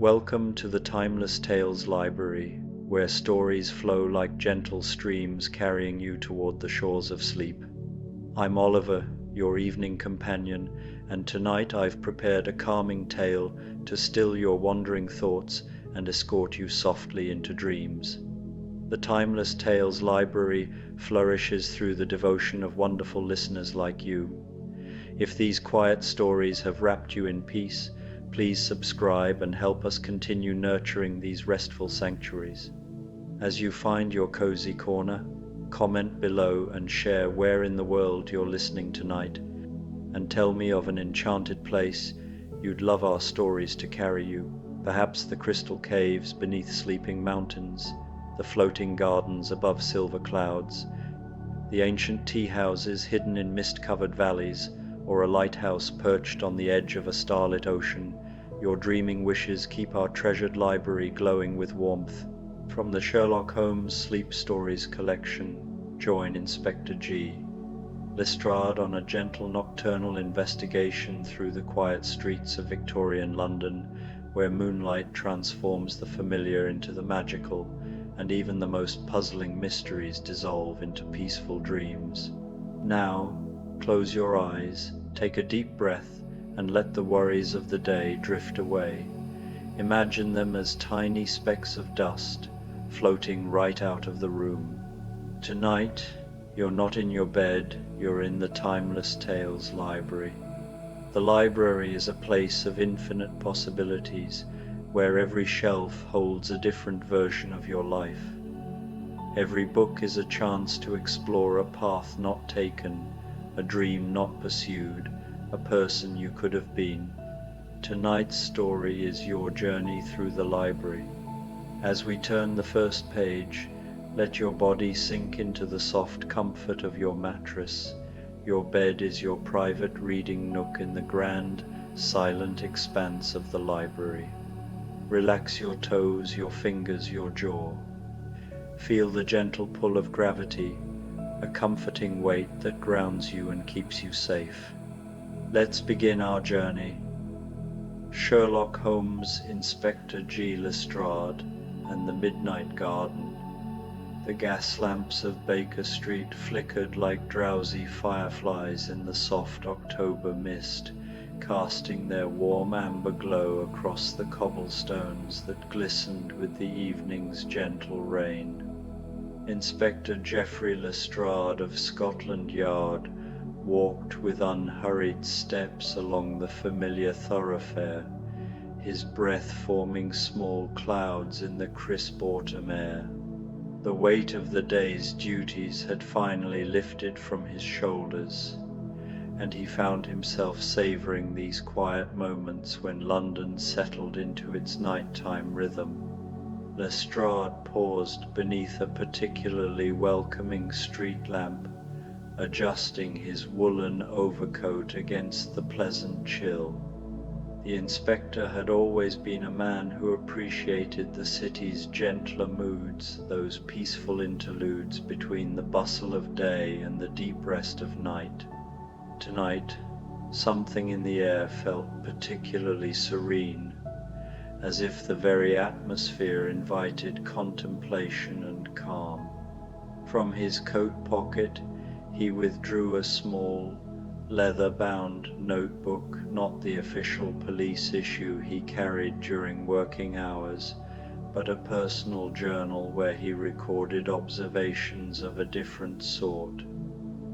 Welcome to the Timeless Tales Library, where stories flow like gentle streams carrying you toward the shores of sleep. I'm Oliver, your evening companion, and tonight I've prepared a calming tale to still your wandering thoughts and escort you softly into dreams. The Timeless Tales Library flourishes through the devotion of wonderful listeners like you. If these quiet stories have wrapped you in peace, please subscribe and help us continue nurturing these restful sanctuaries. As you find your cozy corner, comment below and share where in the world you're listening tonight, and tell me of an enchanted place you'd love our stories to carry you. Perhaps the crystal caves beneath sleeping mountains, the floating gardens above silver clouds, the ancient tea houses hidden in mist-covered valleys, or a lighthouse perched on the edge of a starlit ocean. Your dreaming wishes keep our treasured library glowing with warmth. From the Sherlock Holmes Sleep Stories collection, join Inspector G. Lestrade on a gentle nocturnal investigation through the quiet streets of Victorian London, where moonlight transforms the familiar into the magical, and even the most puzzling mysteries dissolve into peaceful dreams. Now, close your eyes, take a deep breath, and let the worries of the day drift away. Imagine them as tiny specks of dust floating right out of the room. Tonight, you're not in your bed, you're in the Timeless Tales Library. The library is a place of infinite possibilities, where every shelf holds a different version of your life. Every book is a chance to explore a path not taken, a dream not pursued, a person you could have been. Tonight's story is your journey through the library. As we turn the first page, let your body sink into the soft comfort of your mattress. Your bed is your private reading nook in the grand, silent expanse of the library. Relax your toes, your fingers, your jaw. Feel the gentle pull of gravity, a comforting weight that grounds you and keeps you safe. Let's begin our journey. Sherlock Holmes Inspector G. Lestrade and the Midnight Garden. The gas lamps of Baker Street flickered like drowsy fireflies in the soft October mist, casting their warm amber glow across the cobblestones that glistened with the evening's gentle rain. Inspector Geoffrey Lestrade of Scotland Yard walked with unhurried steps along the familiar thoroughfare, his breath forming small clouds in the crisp autumn air. The weight of the day's duties had finally lifted from his shoulders, and he found himself savouring these quiet moments when London settled into its nighttime rhythm. Lestrade paused beneath a particularly welcoming street lamp, adjusting his woolen overcoat against the pleasant chill. The inspector had always been a man who appreciated the city's gentler moods, those peaceful interludes between the bustle of day and the deep rest of night. Tonight, something in the air felt particularly serene, as if the very atmosphere invited contemplation and calm. From his coat pocket, he withdrew a small, leather-bound notebook, not the official police issue he carried during working hours, but a personal journal where he recorded observations of a different sort.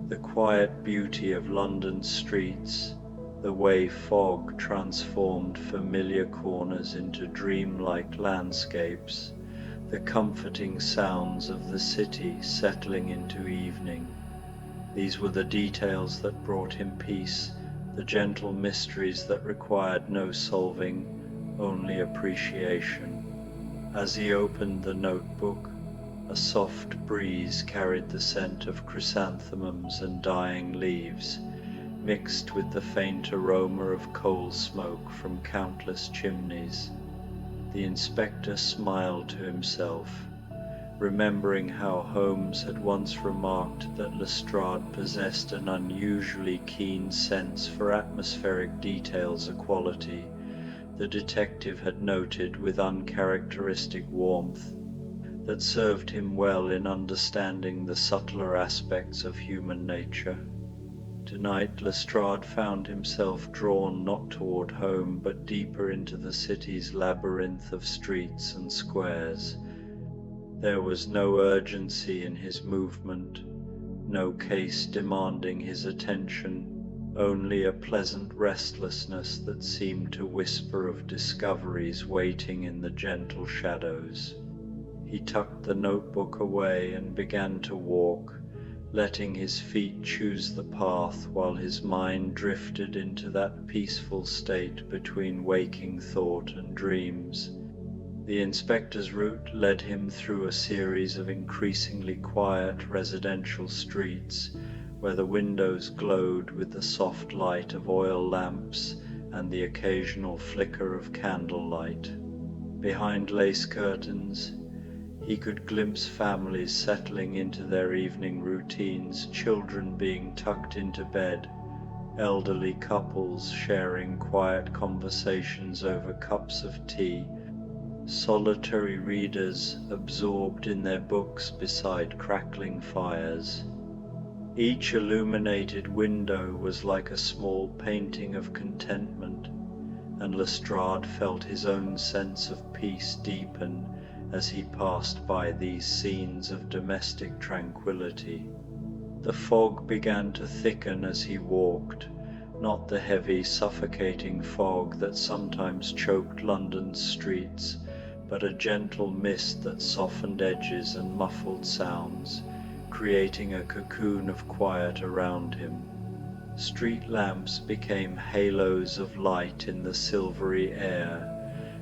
The quiet beauty of London's streets, the way fog transformed familiar corners into dreamlike landscapes, the comforting sounds of the city settling into evening. These were the details that brought him peace, the gentle mysteries that required no solving, only appreciation. As he opened the notebook, a soft breeze carried the scent of chrysanthemums and dying leaves, mixed with the faint aroma of coal smoke from countless chimneys. The inspector smiled to himself, remembering how Holmes had once remarked that Lestrade possessed an unusually keen sense for atmospheric details, a quality the detective had noted with uncharacteristic warmth, that served him well in understanding the subtler aspects of human nature. Tonight Lestrade found himself drawn not toward home but deeper into the city's labyrinth of streets and squares. There was no urgency in his movement, no case demanding his attention, only a pleasant restlessness that seemed to whisper of discoveries waiting in the gentle shadows. He tucked the notebook away and began to walk, letting his feet choose the path while his mind drifted into that peaceful state between waking thought and dreams. The inspector's route led him through a series of increasingly quiet residential streets, where the windows glowed with the soft light of oil lamps and the occasional flicker of candlelight. Behind lace curtains, he could glimpse families settling into their evening routines, children being tucked into bed, elderly couples sharing quiet conversations over cups of tea, solitary readers absorbed in their books beside crackling fires. Each illuminated window was like a small painting of contentment, and Lestrade felt his own sense of peace deepen as he passed by these scenes of domestic tranquility. The fog began to thicken as he walked, not the heavy, suffocating fog that sometimes choked London's streets, but a gentle mist that softened edges and muffled sounds, creating a cocoon of quiet around him. Street lamps became halos of light in the silvery air,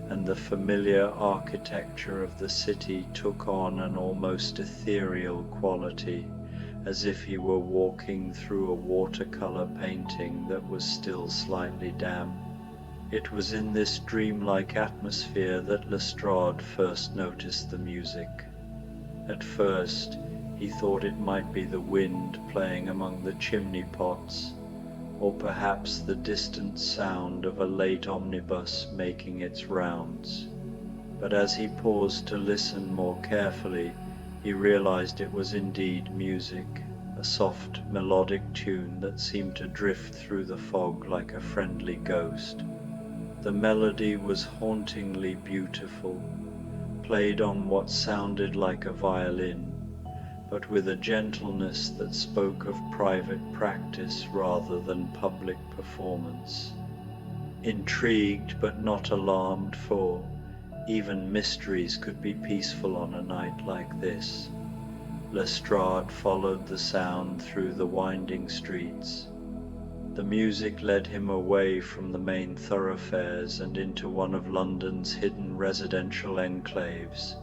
and the familiar architecture of the city took on an almost ethereal quality, as if he were walking through a watercolor painting that was still slightly damp. It was in this dreamlike atmosphere that Lestrade first noticed the music. At first, he thought it might be the wind playing among the chimney pots, or perhaps the distant sound of a late omnibus making its rounds. But as he paused to listen more carefully, he realized it was indeed music, a soft melodic tune that seemed to drift through the fog like a friendly ghost. The melody was hauntingly beautiful, played on what sounded like a violin, but with a gentleness that spoke of private practice rather than public performance. Intrigued but not alarmed, for even mysteries could be peaceful on a night like this, Lestrade followed the sound through the winding streets. The music led him away from the main thoroughfares and into one of London's hidden residential enclaves,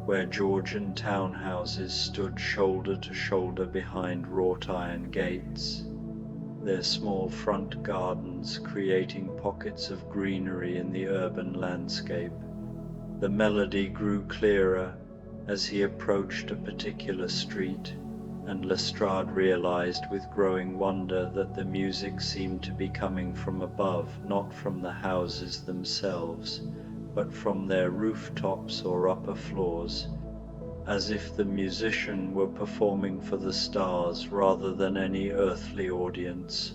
where Georgian townhouses stood shoulder to shoulder behind wrought iron gates, their small front gardens creating pockets of greenery in the urban landscape. The melody grew clearer as he approached a particular street, and Lestrade realized with growing wonder that the music seemed to be coming from above, not from the houses themselves, but from their rooftops or upper floors, as if the musician were performing for the stars rather than any earthly audience.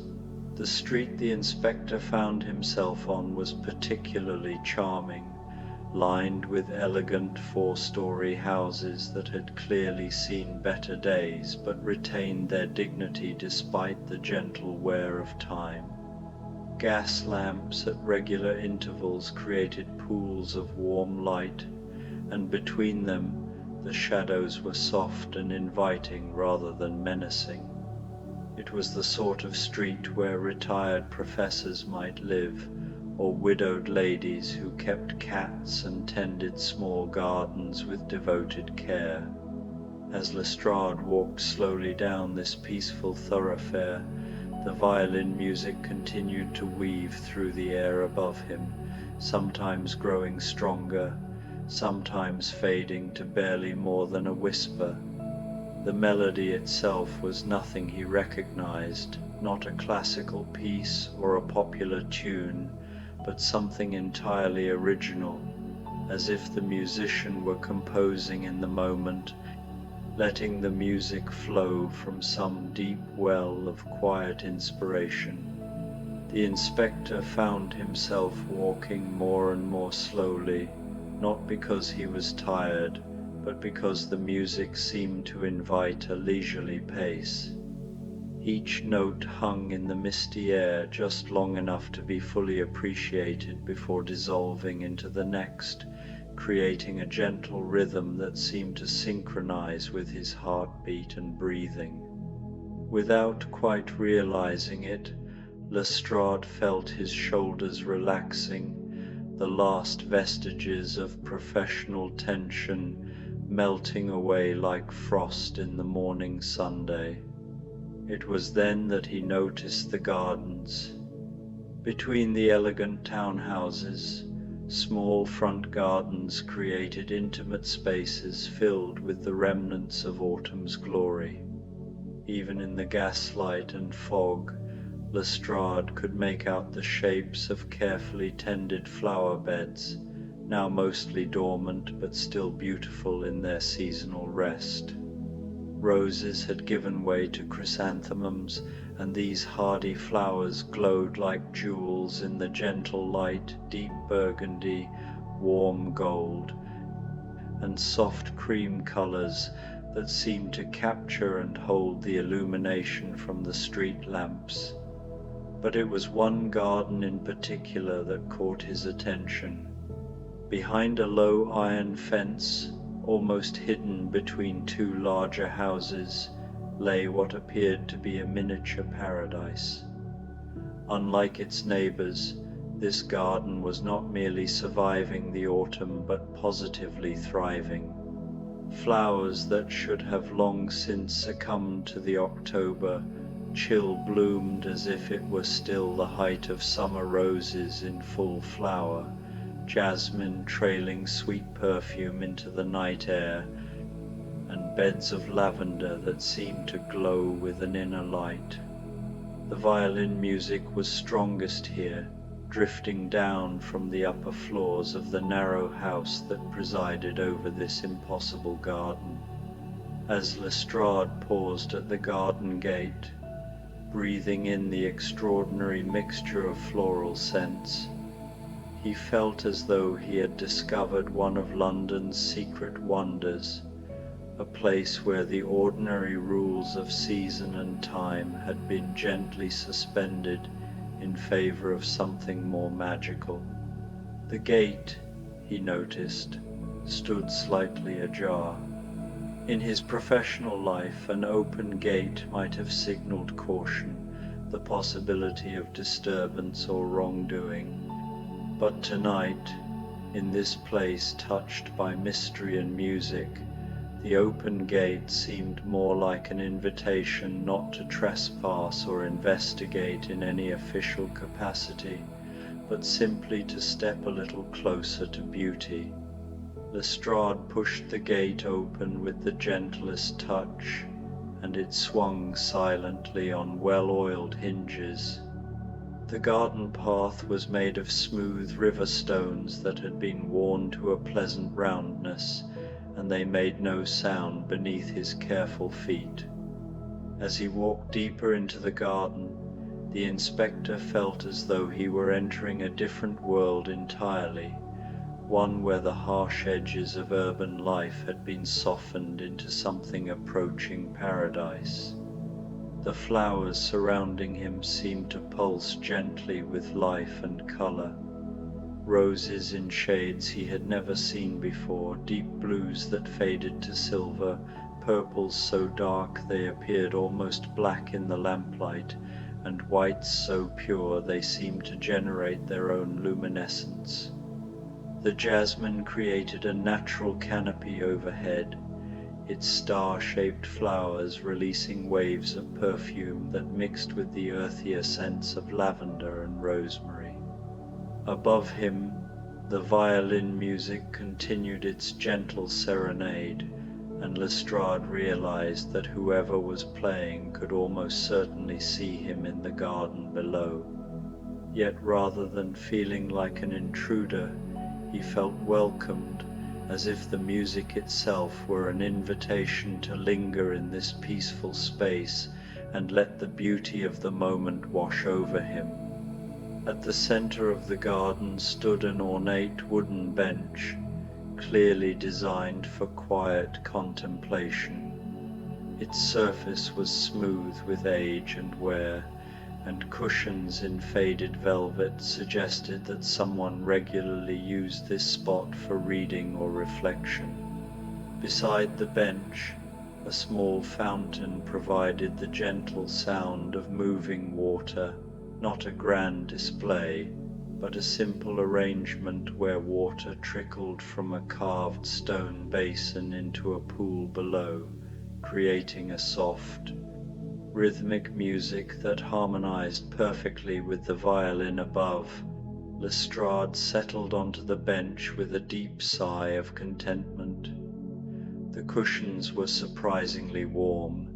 The street the inspector found himself on was particularly charming, lined with elegant four-story houses that had clearly seen better days but retained their dignity despite the gentle wear of time. Gas lamps at regular intervals created pools of warm light, and between them the shadows were soft and inviting rather than menacing. It was the sort of street where retired professors might live, or widowed ladies who kept cats and tended small gardens with devoted care. As Lestrade walked slowly down this peaceful thoroughfare, the violin music continued to weave through the air above him, sometimes growing stronger, sometimes fading to barely more than a whisper. The melody itself was nothing he recognized, not a classical piece or a popular tune, but something entirely original, as if the musician were composing in the moment, letting the music flow from some deep well of quiet inspiration. The inspector found himself walking more and more slowly, not because he was tired, but because the music seemed to invite a leisurely pace. Each note hung in the misty air just long enough to be fully appreciated before dissolving into the next, creating a gentle rhythm that seemed to synchronize with his heartbeat and breathing. Without quite realizing it, Lestrade felt his shoulders relaxing, the last vestiges of professional tension melting away like frost in the morning Sunday. It was then that he noticed the gardens. Between the elegant townhouses, small front gardens created intimate spaces filled with the remnants of autumn's glory. Even in the gaslight and fog, Lestrade could make out the shapes of carefully tended flower beds, now mostly dormant but still beautiful in their seasonal rest. Roses had given way to chrysanthemums, and these hardy flowers glowed like jewels in the gentle light, deep burgundy, warm gold, and soft cream colors that seemed to capture and hold the illumination from the street lamps. But it was one garden in particular that caught his attention. Behind a low iron fence, almost hidden between two larger houses, lay what appeared to be a miniature paradise. Unlike its neighbors, this garden was not merely surviving the autumn but positively thriving. Flowers that should have long since succumbed to the October chill bloomed as if it were still the height of summer roses in full flower, jasmine trailing sweet perfume into the night air, and beds of lavender that seemed to glow with an inner light. The violin music was strongest here, drifting down from the upper floors of the narrow house that presided over this impossible garden. As Lestrade paused at the garden gate, breathing in the extraordinary mixture of floral scents, he felt as though he had discovered one of London's secret wonders, a place where the ordinary rules of season and time had been gently suspended in favor of something more magical. The gate, he noticed, stood slightly ajar. In his professional life, an open gate might have signaled caution, the possibility of disturbance or wrongdoing. But tonight, in this place touched by mystery and music, the open gate seemed more like an invitation not to trespass or investigate in any official capacity, but simply to step a little closer to beauty. Lestrade pushed the gate open with the gentlest touch, and it swung silently on well-oiled hinges. The garden path was made of smooth river stones that had been worn to a pleasant roundness, and they made no sound beneath his careful feet. As he walked deeper into the garden, the inspector felt as though he were entering a different world entirely, one where the harsh edges of urban life had been softened into something approaching paradise. The flowers surrounding him seemed to pulse gently with life and color. Roses in shades he had never seen before, deep blues that faded to silver, purples so dark they appeared almost black in the lamplight, and whites so pure they seemed to generate their own luminescence. The jasmine created a natural canopy overhead, its star-shaped flowers releasing waves of perfume that mixed with the earthier scents of lavender and rosemary. Above him, the violin music continued its gentle serenade, and Lestrade realized that whoever was playing could almost certainly see him in the garden below. Yet rather than feeling like an intruder, he felt welcomed, as if the music itself were an invitation to linger in this peaceful space and let the beauty of the moment wash over him. At the center of the garden stood an ornate wooden bench, clearly designed for quiet contemplation. Its surface was smooth with age and wear, and cushions in faded velvet suggested that someone regularly used this spot for reading or reflection. Beside the bench, a small fountain provided the gentle sound of moving water, not a grand display, but a simple arrangement where water trickled from a carved stone basin into a pool below, creating a soft, rhythmic music that harmonized perfectly with the violin above. Lestrade settled onto the bench with a deep sigh of contentment. The cushions were surprisingly warm,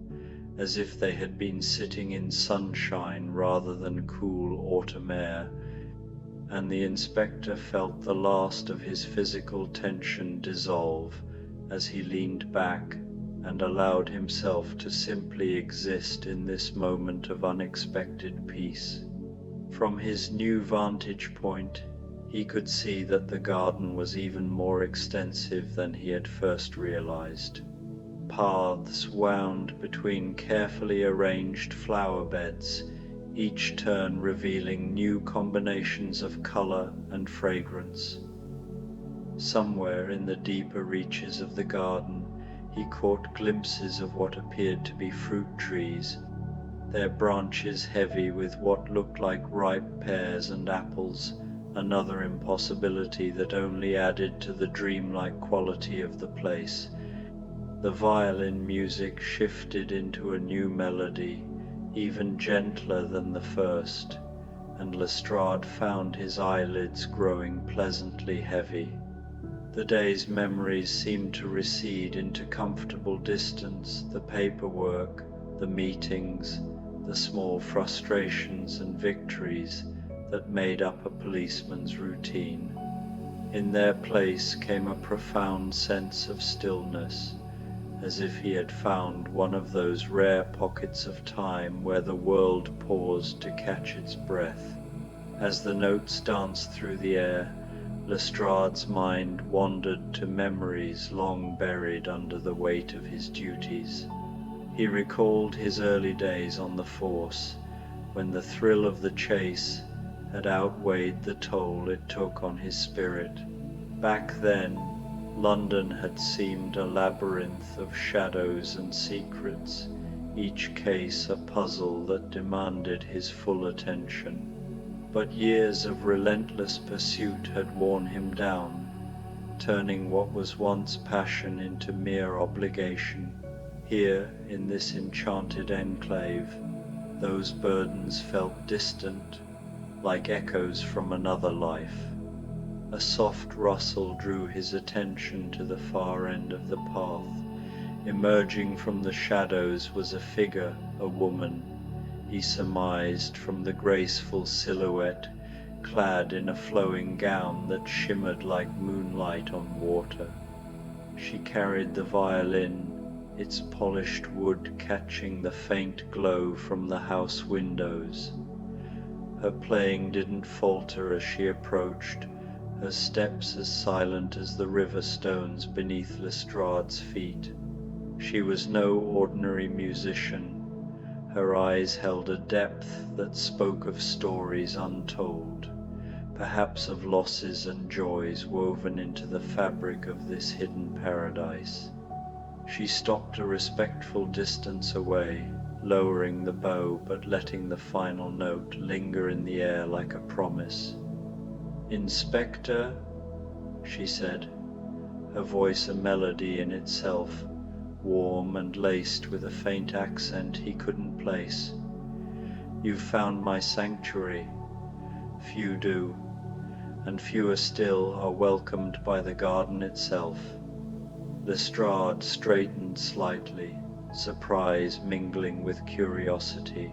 as if they had been sitting in sunshine rather than cool autumn air, and the inspector felt the last of his physical tension dissolve as he leaned back and allowed himself to simply exist in this moment of unexpected peace. From his new vantage point, he could see that the garden was even more extensive than he had first realized. Paths wound between carefully arranged flower beds, each turn revealing new combinations of color and fragrance. Somewhere in the deeper reaches of the garden, he caught glimpses of what appeared to be fruit trees, their branches heavy with what looked like ripe pears and apples, another impossibility that only added to the dreamlike quality of the place. The violin music shifted into a new melody, even gentler than the first, and Lestrade found his eyelids growing pleasantly heavy. The day's memories seemed to recede into comfortable distance, the paperwork, the meetings, the small frustrations and victories that made up a policeman's routine. In their place came a profound sense of stillness, as if he had found one of those rare pockets of time where the world paused to catch its breath. As the notes danced through the air, Lestrade's mind wandered to memories long buried under the weight of his duties. He recalled his early days on the force, when the thrill of the chase had outweighed the toll it took on his spirit. Back then, London had seemed a labyrinth of shadows and secrets, each case a puzzle that demanded his full attention. But years of relentless pursuit had worn him down, turning what was once passion into mere obligation. Here, in this enchanted enclave, those burdens felt distant, like echoes from another life. A soft rustle drew his attention to the far end of the path. Emerging from the shadows was a figure, a woman, he surmised from the graceful silhouette, clad in a flowing gown that shimmered like moonlight on water. She carried the violin, its polished wood catching the faint glow from the house windows. Her playing didn't falter as she approached, her steps as silent as the river stones beneath Lestrade's feet. She was no ordinary musician. Her eyes held a depth that spoke of stories untold, perhaps of losses and joys woven into the fabric of this hidden paradise. She stopped a respectful distance away, lowering the bow but letting the final note linger in the air like a promise. "Inspector," she said, her voice a melody in itself, warm and laced with a faint accent he couldn't place. "You've found my sanctuary. Few do, and fewer still are welcomed by the garden itself." Lestrade straightened slightly, surprise mingling with curiosity.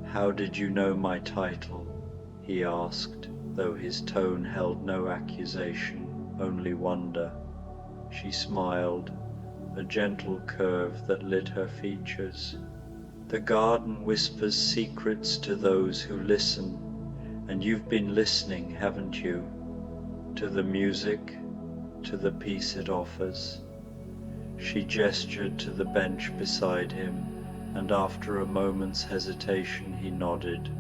"How did you know my title?" he asked, though his tone held no accusation, only wonder. She smiled, a gentle curve that lit her features. The garden whispers secrets to those who listen, and you've been listening, haven't you? To the music, to the peace it offers. She gestured to the bench beside him, and after a moment's hesitation he nodded.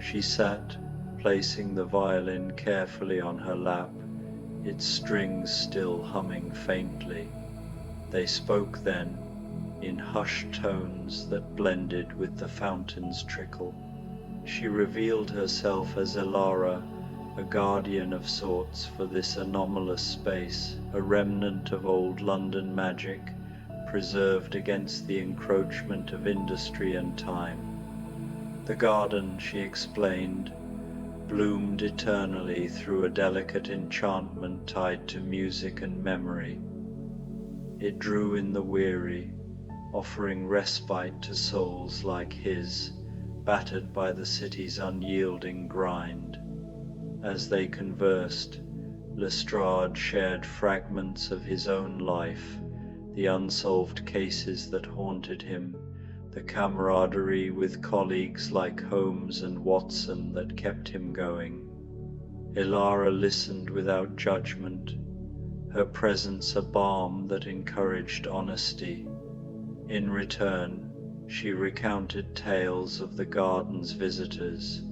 She sat, placing the violin carefully on her lap, its strings still humming faintly. They spoke then, in hushed tones that blended with the fountain's trickle. She revealed herself as Elara, a guardian of sorts for this anomalous space, a remnant of old London magic, preserved against the encroachment of industry and time. The garden, she explained, bloomed eternally through a delicate enchantment tied to music and memory. It drew in the weary, offering respite to souls like his, battered by the city's unyielding grind. As they conversed, Lestrade shared fragments of his own life, the unsolved cases that haunted him, the camaraderie with colleagues like Holmes and Watson that kept him going. Elara listened without judgment, her presence a balm that encouraged honesty. In return, she recounted tales of the garden's visitors,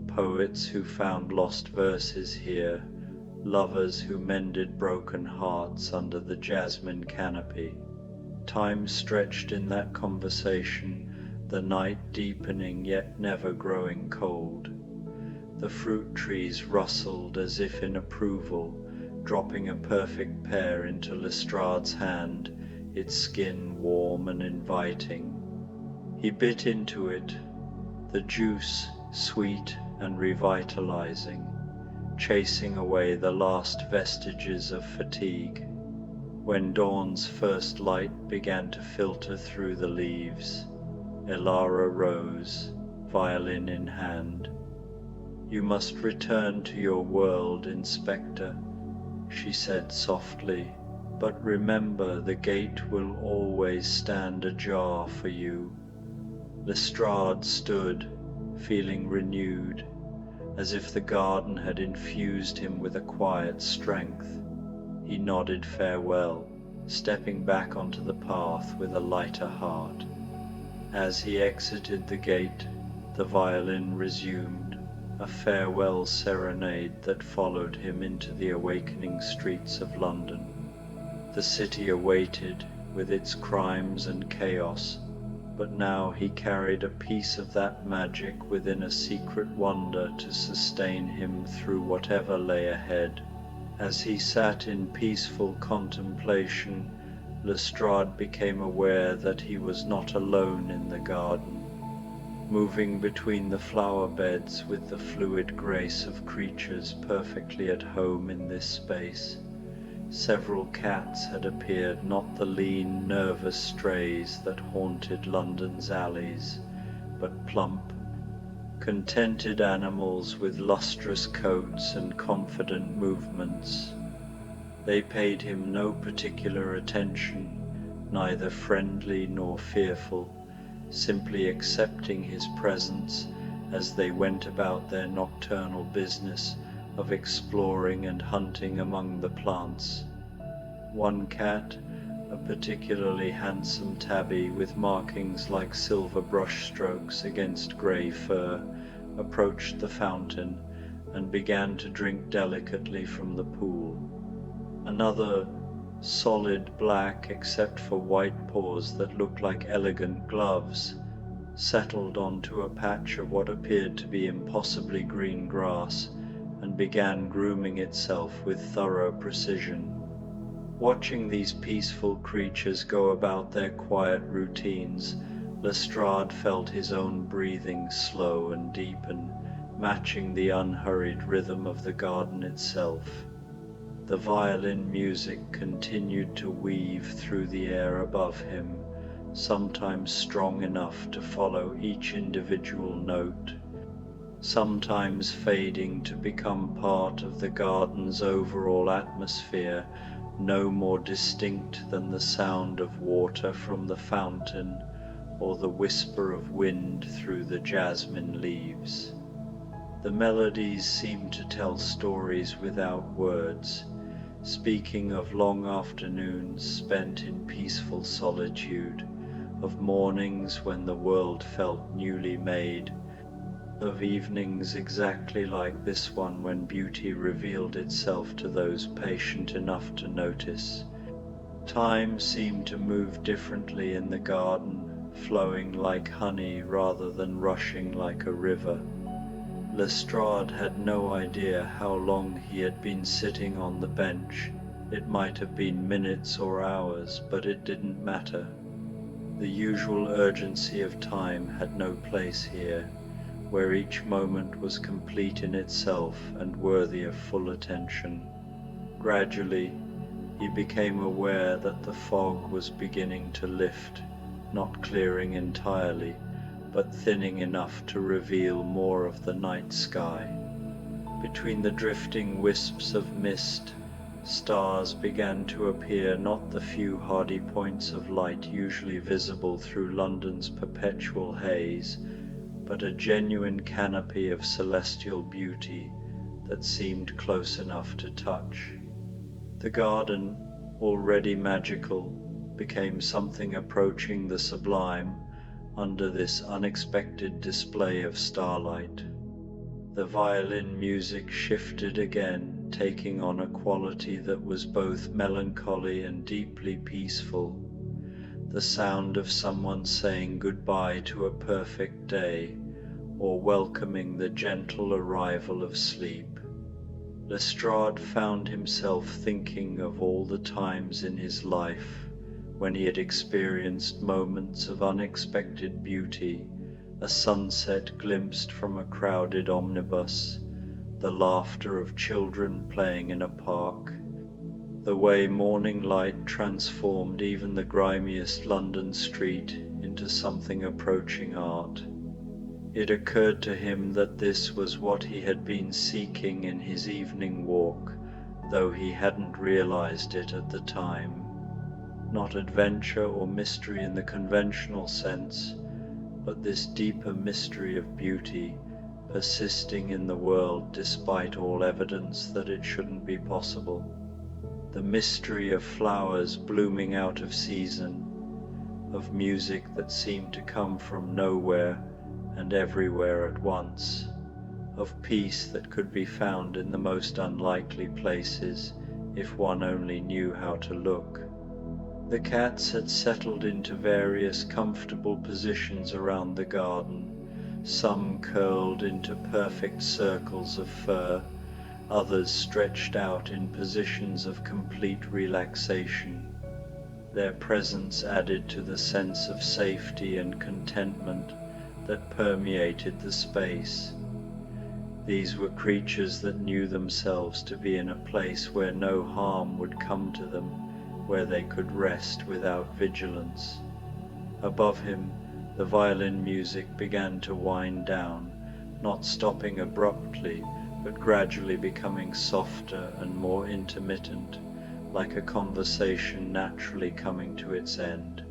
poets who found lost verses here, lovers who mended broken hearts under the jasmine canopy. Time stretched in that conversation, the night deepening yet never growing cold. The fruit trees rustled as if in approval, dropping a perfect pear into Lestrade's hand, its skin warm and inviting. He bit into it, the juice sweet and revitalizing, chasing away the last vestiges of fatigue. When dawn's first light began to filter through the leaves, Elara rose, violin in hand. "You must return to your world, Inspector," she said softly, "but remember the gate will always stand ajar for you." Lestrade stood, feeling renewed, as if the garden had infused him with a quiet strength. He nodded farewell, stepping back onto the path with a lighter heart. As he exited the gate, the violin resumed, a farewell serenade that followed him into the awakening streets of London. The city awaited, with its crimes and chaos, but now he carried a piece of that magic within a secret wonder to sustain him through whatever lay ahead. As he sat in peaceful contemplation, Lestrade became aware that he was not alone in the garden. Moving between the flower beds with the fluid grace of creatures perfectly at home in this space, several cats had appeared, not the lean, nervous strays that haunted London's alleys, but plump, contented animals with lustrous coats and confident movements. They paid him no particular attention, neither friendly nor fearful, simply accepting his presence as they went about their nocturnal business of exploring and hunting among the plants. One cat, a particularly handsome tabby with markings like silver brush strokes against grey fur, approached the fountain and began to drink delicately from the pool. Another, solid black except for white paws that looked like elegant gloves, settled onto a patch of what appeared to be impossibly green grass and began grooming itself with thorough precision. Watching these peaceful creatures go about their quiet routines, Lestrade felt his own breathing slow and deepen, matching the unhurried rhythm of the garden itself. The violin music continued to weave through the air above him, sometimes strong enough to follow each individual note, sometimes fading to become part of the garden's overall atmosphere, no more distinct than the sound of water from the fountain or the whisper of wind through the jasmine leaves. The melodies seem to tell stories without words, speaking of long afternoons spent in peaceful solitude, of mornings when the world felt newly made, of evenings exactly like this one when beauty revealed itself to those patient enough to notice. Time seemed to move differently in the garden, flowing like honey rather than rushing like a river. Lestrade had no idea how long he had been sitting on the bench. It might have been minutes or hours, but it didn't matter. The usual urgency of time had no place here, where each moment was complete in itself and worthy of full attention. Gradually, he became aware that the fog was beginning to lift, not clearing entirely, but thinning enough to reveal more of the night sky. Between the drifting wisps of mist, stars began to appear, not the few hardy points of light usually visible through London's perpetual haze, but a genuine canopy of celestial beauty that seemed close enough to touch. The garden, already magical, became something approaching the sublime under this unexpected display of starlight. The violin music shifted again, taking on a quality that was both melancholy and deeply peaceful, the sound of someone saying goodbye to a perfect day, or welcoming the gentle arrival of sleep. Lestrade found himself thinking of all the times in his life when he had experienced moments of unexpected beauty, a sunset glimpsed from a crowded omnibus, the laughter of children playing in a park, the way morning light transformed even the grimiest London street into something approaching art. It occurred to him that this was what he had been seeking in his evening walk, though he hadn't realized it at the time. Not adventure or mystery in the conventional sense, but this deeper mystery of beauty, persisting in the world despite all evidence that it shouldn't be possible. The mystery of flowers blooming out of season, of music that seemed to come from nowhere and everywhere at once, of peace that could be found in the most unlikely places if one only knew how to look. The cats had settled into various comfortable positions around the garden, some curled into perfect circles of fur, others stretched out in positions of complete relaxation. Their presence added to the sense of safety and contentment that permeated the space. These were creatures that knew themselves to be in a place where no harm would come to them, where they could rest without vigilance. Above him, the violin music began to wind down, not stopping abruptly, but gradually becoming softer and more intermittent, like a conversation naturally coming to its end.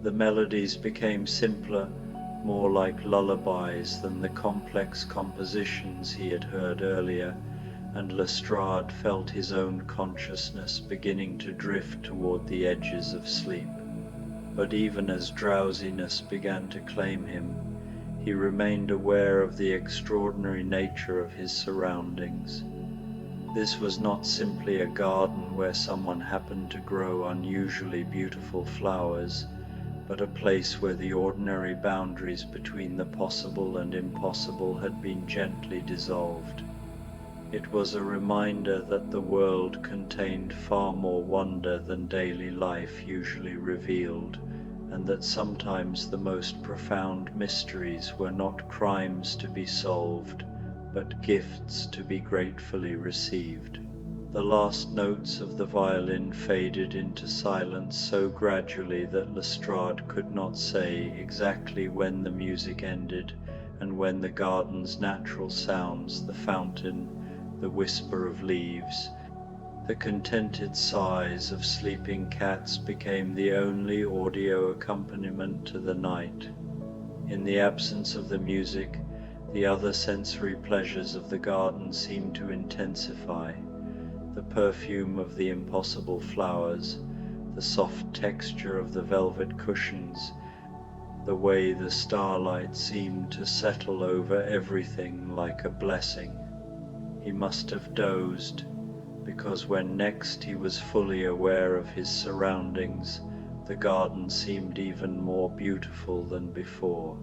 The melodies became simpler, more like lullabies than the complex compositions he had heard earlier, and Lestrade felt his own consciousness beginning to drift toward the edges of sleep. But even as drowsiness began to claim him, he remained aware of the extraordinary nature of his surroundings. This was not simply a garden where someone happened to grow unusually beautiful flowers, but a place where the ordinary boundaries between the possible and impossible had been gently dissolved. It was a reminder that the world contained far more wonder than daily life usually revealed, and that sometimes the most profound mysteries were not crimes to be solved, but gifts to be gratefully received. The last notes of the violin faded into silence so gradually that Lestrade could not say exactly when the music ended and when the garden's natural sounds, the fountain, the whisper of leaves, the contented sighs of sleeping cats became the only audio accompaniment to the night. In the absence of the music, the other sensory pleasures of the garden seemed to intensify. The perfume of the impossible flowers, the soft texture of the velvet cushions, the way the starlight seemed to settle over everything like a blessing. He must have dozed, because when next he was fully aware of his surroundings, the garden seemed even more beautiful than before.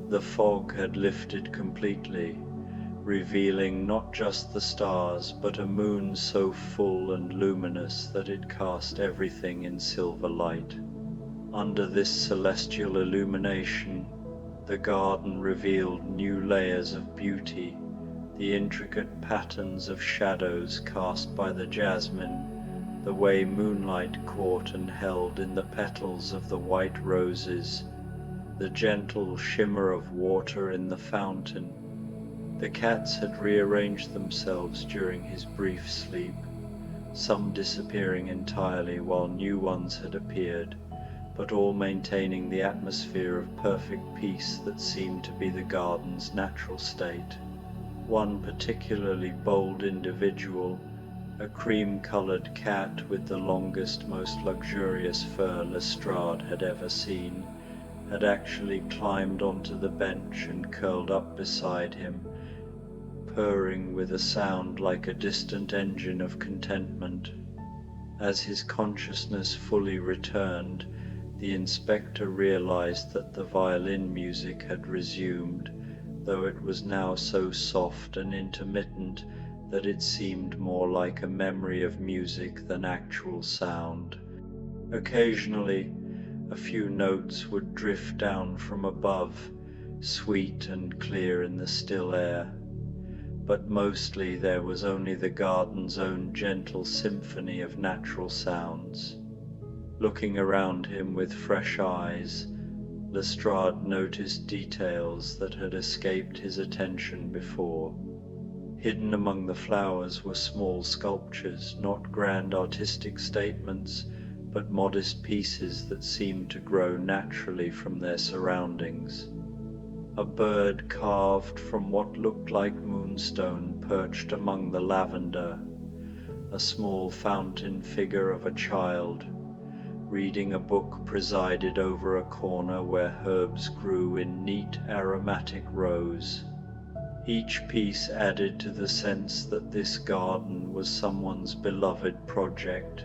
The fog had lifted completely, revealing not just the stars, but a moon so full and luminous that it cast everything in silver light. Under this celestial illumination, the garden revealed new layers of beauty, the intricate patterns of shadows cast by the jasmine, the way moonlight caught and held in the petals of the white roses, the gentle shimmer of water in the fountain. The cats had rearranged themselves during his brief sleep, some disappearing entirely while new ones had appeared, but all maintaining the atmosphere of perfect peace that seemed to be the garden's natural state. One particularly bold individual, a cream-colored cat with the longest, most luxurious fur Lestrade had ever seen, had actually climbed onto the bench and curled up beside him, purring with a sound like a distant engine of contentment. As his consciousness fully returned, the inspector realized that the violin music had resumed, though it was now so soft and intermittent that it seemed more like a memory of music than actual sound. Occasionally, a few notes would drift down from above, sweet and clear in the still air, but mostly there was only the garden's own gentle symphony of natural sounds. Looking around him with fresh eyes, Lestrade noticed details that had escaped his attention before. Hidden among the flowers were small sculptures, not grand artistic statements, but modest pieces that seemed to grow naturally from their surroundings. A bird carved from what looked like moonstone perched among the lavender, a small fountain figure of a child, reading a book presided over a corner where herbs grew in neat aromatic rows. Each piece added to the sense that this garden was someone's beloved project,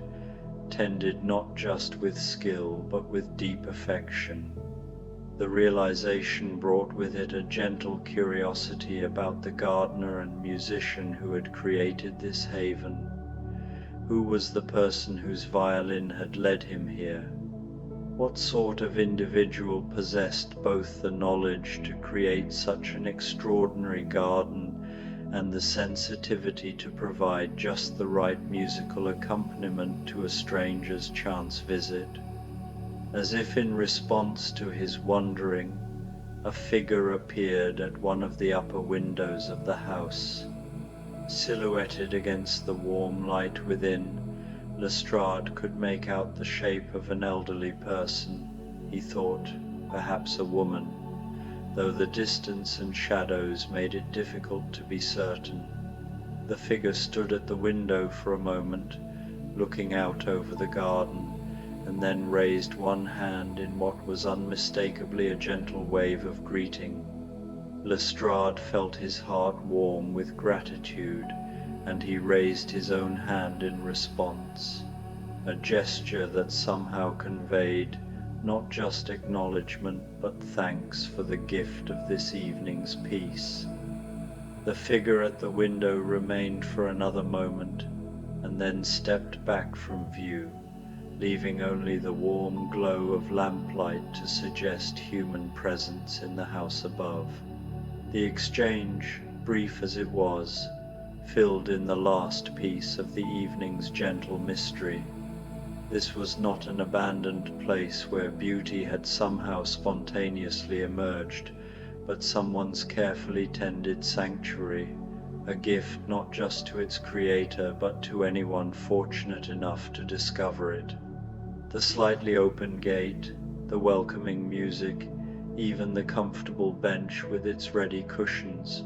tended not just with skill but with deep affection. The realization brought with it a gentle curiosity about the gardener and musician who had created this haven. Who was the person whose violin had led him here? What sort of individual possessed both the knowledge to create such an extraordinary garden and the sensitivity to provide just the right musical accompaniment to a stranger's chance visit? As if in response to his wondering, a figure appeared at one of the upper windows of the house. Silhouetted against the warm light within, Lestrade could make out the shape of an elderly person, he thought, perhaps a woman, though the distance and shadows made it difficult to be certain. The figure stood at the window for a moment, looking out over the garden, and then raised one hand in what was unmistakably a gentle wave of greeting. Lestrade felt his heart warm with gratitude, and he raised his own hand in response, a gesture that somehow conveyed not just acknowledgement but thanks for the gift of this evening's peace. The figure at the window remained for another moment, and then stepped back from view, leaving only the warm glow of lamplight to suggest human presence in the house above. The exchange, brief as it was, filled in the last piece of the evening's gentle mystery. This was not an abandoned place where beauty had somehow spontaneously emerged, but someone's carefully tended sanctuary, a gift not just to its creator but to anyone fortunate enough to discover it. The slightly open gate, the welcoming music, even the comfortable bench with its ready cushions,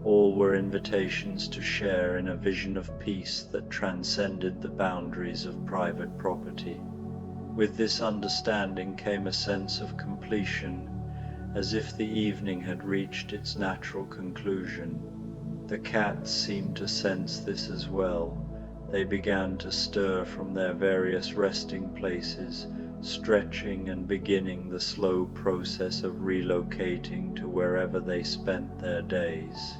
all were invitations to share in a vision of peace that transcended the boundaries of private property. With this understanding came a sense of completion, as if the evening had reached its natural conclusion. The cats seemed to sense this as well. They began to stir from their various resting places, stretching and beginning the slow process of relocating to wherever they spent their days.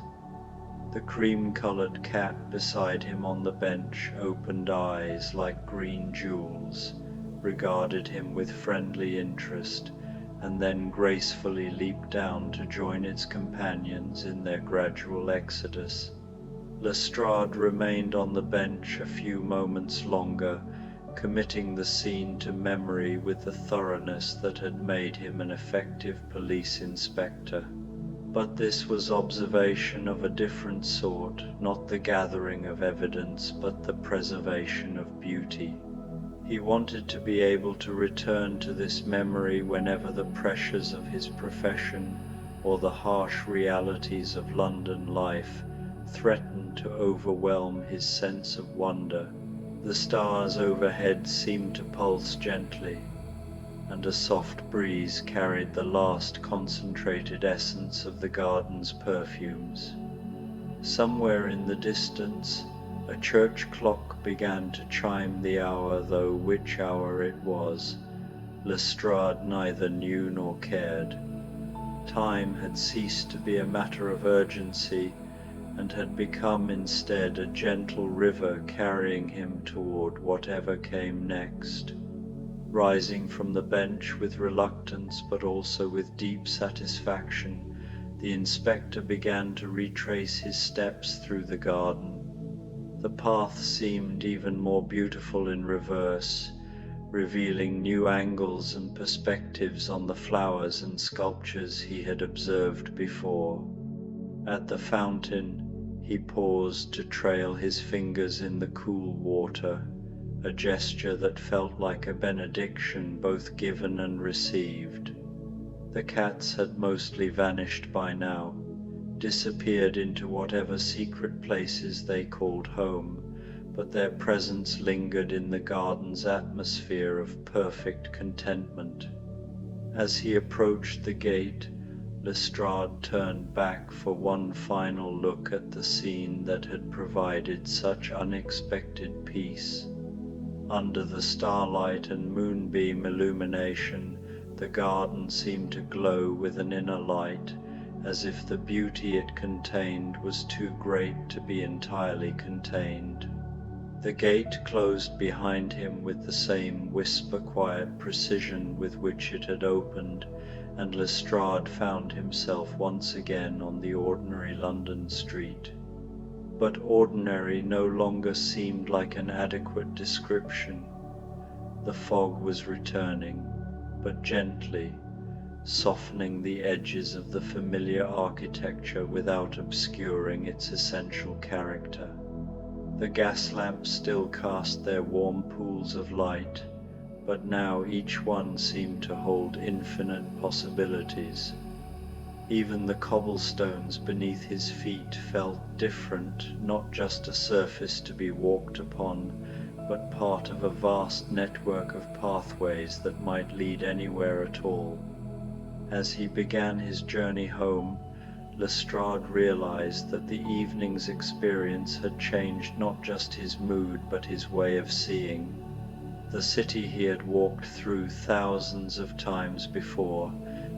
The cream-colored cat beside him on the bench opened eyes like green jewels, regarded him with friendly interest, and then gracefully leaped down to join its companions in their gradual exodus. Lestrade remained on the bench a few moments longer, committing the scene to memory with the thoroughness that had made him an effective police inspector. But this was observation of a different sort, not the gathering of evidence, but the preservation of beauty. He wanted to be able to return to this memory whenever the pressures of his profession or the harsh realities of London life threatened to overwhelm his sense of wonder. The stars overhead seemed to pulse gently, and a soft breeze carried the last concentrated essence of the garden's perfumes. Somewhere in the distance, a church clock began to chime the hour, though which hour it was, Lestrade neither knew nor cared. Time had ceased to be a matter of urgency, and had become instead a gentle river carrying him toward whatever came next. Rising from the bench with reluctance but also with deep satisfaction, the inspector began to retrace his steps through the garden. The path seemed even more beautiful in reverse, revealing new angles and perspectives on the flowers and sculptures he had observed before. At the fountain, he paused to trail his fingers in the cool water, a gesture that felt like a benediction both given and received. The cats had mostly vanished by now, disappeared into whatever secret places they called home, but their presence lingered in the garden's atmosphere of perfect contentment. As he approached the gate, Lestrade turned back for one final look at the scene that had provided such unexpected peace. Under the starlight and moonbeam illumination, the garden seemed to glow with an inner light, as if the beauty it contained was too great to be entirely contained. The gate closed behind him with the same whisper-quiet precision with which it had opened, and Lestrade found himself once again on the ordinary London street. But ordinary no longer seemed like an adequate description. The fog was returning, but gently, softening the edges of the familiar architecture without obscuring its essential character. The gas lamps still cast their warm pools of light, but now each one seemed to hold infinite possibilities. Even the cobblestones beneath his feet felt different, not just a surface to be walked upon, but part of a vast network of pathways that might lead anywhere at all. As he began his journey home, Lestrade realized that the evening's experience had changed not just his mood but his way of seeing. The city he had walked through thousands of times before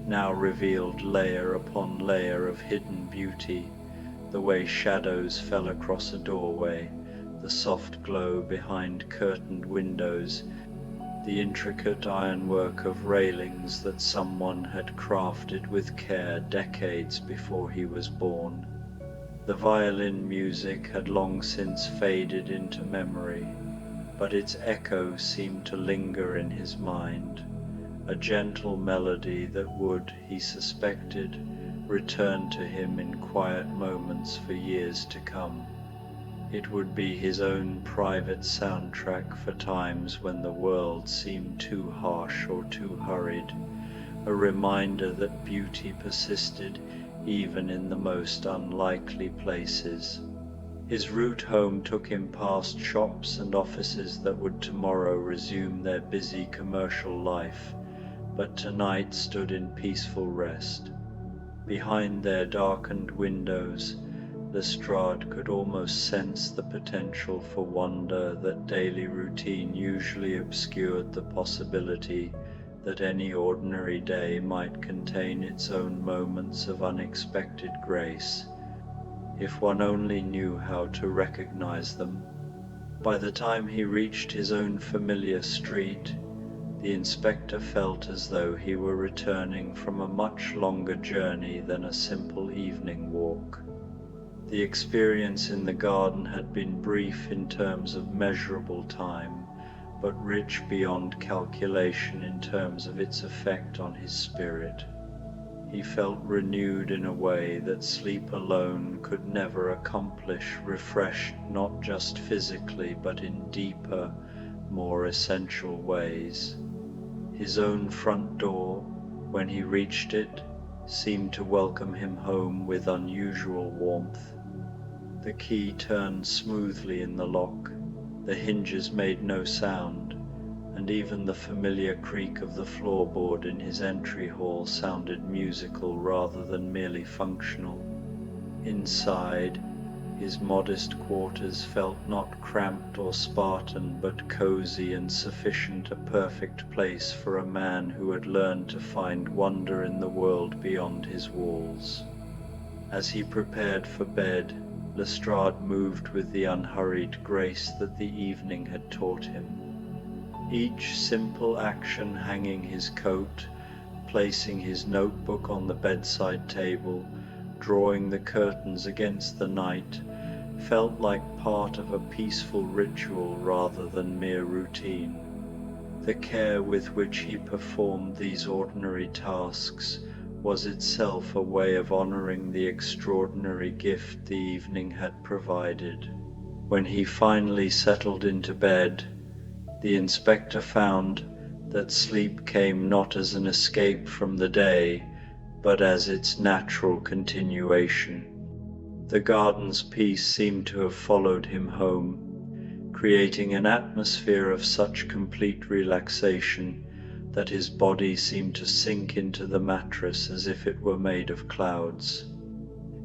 now revealed layer upon layer of hidden beauty, the way shadows fell across a doorway, the soft glow behind curtained windows, the intricate ironwork of railings that someone had crafted with care decades before he was born. The violin music had long since faded into memory, but its echo seemed to linger in his mind, a gentle melody that would, he suspected, return to him in quiet moments for years to come. It would be his own private soundtrack for times when the world seemed too harsh or too hurried, a reminder that beauty persisted even in the most unlikely places. His route home took him past shops and offices that would tomorrow resume their busy commercial life, but tonight stood in peaceful rest. Behind their darkened windows, Lestrade could almost sense the potential for wonder that daily routine usually obscured, the possibility that any ordinary day might contain its own moments of unexpected grace, if one only knew how to recognize them. By the time he reached his own familiar street, the inspector felt as though he were returning from a much longer journey than a simple evening walk. The experience in the garden had been brief in terms of measurable time, but rich beyond calculation in terms of its effect on his spirit. He felt renewed in a way that sleep alone could never accomplish, refreshed not just physically but in deeper, more essential ways. His own front door, when he reached it, seemed to welcome him home with unusual warmth. The key turned smoothly in the lock, the hinges made no sound, and even the familiar creak of the floorboard in his entry hall sounded musical rather than merely functional. Inside, his modest quarters felt not cramped or Spartan, but cozy and sufficient, a perfect place for a man who had learned to find wonder in the world beyond his walls. As he prepared for bed, Lestrade moved with the unhurried grace that the evening had taught him. Each simple action, hanging his coat, placing his notebook on the bedside table, drawing the curtains against the night, felt like part of a peaceful ritual rather than mere routine. The care with which he performed these ordinary tasks was itself a way of honoring the extraordinary gift the evening had provided. When he finally settled into bed, the inspector found that sleep came not as an escape from the day, but as its natural continuation. The garden's peace seemed to have followed him home, creating an atmosphere of such complete relaxation that his body seemed to sink into the mattress as if it were made of clouds.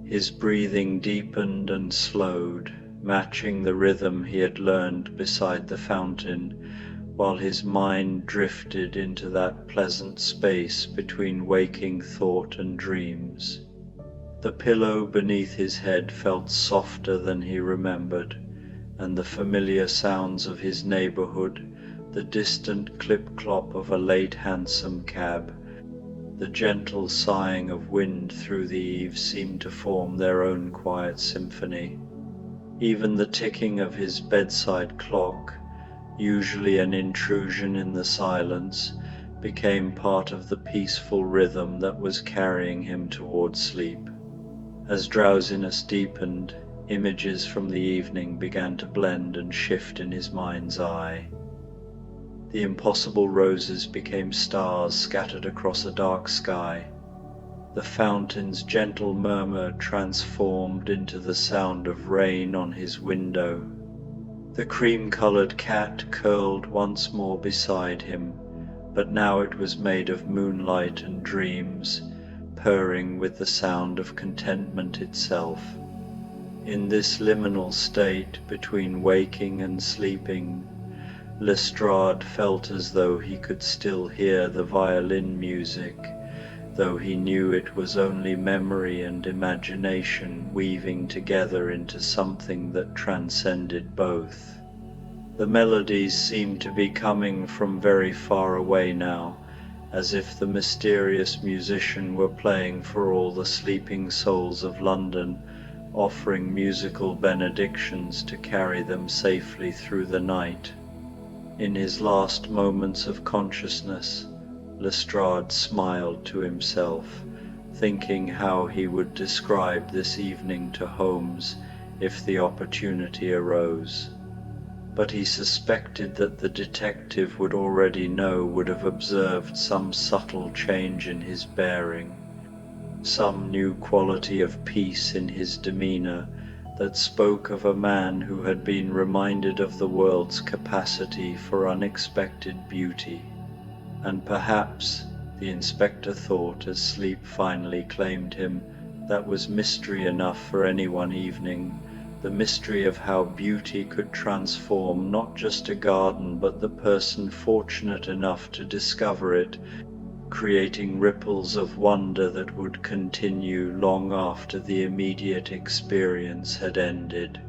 His breathing deepened and slowed, matching the rhythm he had learned beside the fountain, while his mind drifted into that pleasant space between waking thought and dreams. The pillow beneath his head felt softer than he remembered, and the familiar sounds of his neighborhood, the distant clip-clop of a late hansom cab, the gentle sighing of wind through the eaves seemed to form their own quiet symphony. Even the ticking of his bedside clock, usually an intrusion in the silence, became part of the peaceful rhythm that was carrying him toward sleep. As drowsiness deepened, images from the evening began to blend and shift in his mind's eye. The impossible roses became stars scattered across a dark sky. The fountain's gentle murmur transformed into the sound of rain on his window. The cream-colored cat curled once more beside him, but now it was made of moonlight and dreams, purring with the sound of contentment itself. In this liminal state between waking and sleeping, Lestrade felt as though he could still hear the violin music, though he knew it was only memory and imagination weaving together into something that transcended both. The melodies seemed to be coming from very far away now, as if the mysterious musician were playing for all the sleeping souls of London, offering musical benedictions to carry them safely through the night. In his last moments of consciousness, Lestrade smiled to himself, thinking how he would describe this evening to Holmes if the opportunity arose. But he suspected that the detective would already know, would have observed some subtle change in his bearing, some new quality of peace in his demeanor that spoke of a man who had been reminded of the world's capacity for unexpected beauty. And perhaps, the inspector thought as sleep finally claimed him, that was mystery enough for any one evening, the mystery of how beauty could transform not just a garden but the person fortunate enough to discover it, creating ripples of wonder that would continue long after the immediate experience had ended.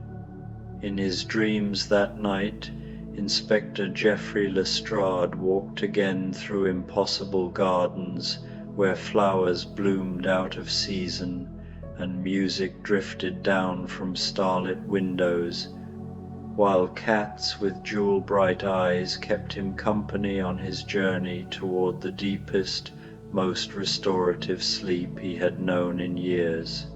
In his dreams that night, Inspector Geoffrey Lestrade walked again through impossible gardens where flowers bloomed out of season and music drifted down from starlit windows, while cats with jewel-bright eyes kept him company on his journey toward the deepest, most restorative sleep he had known in years.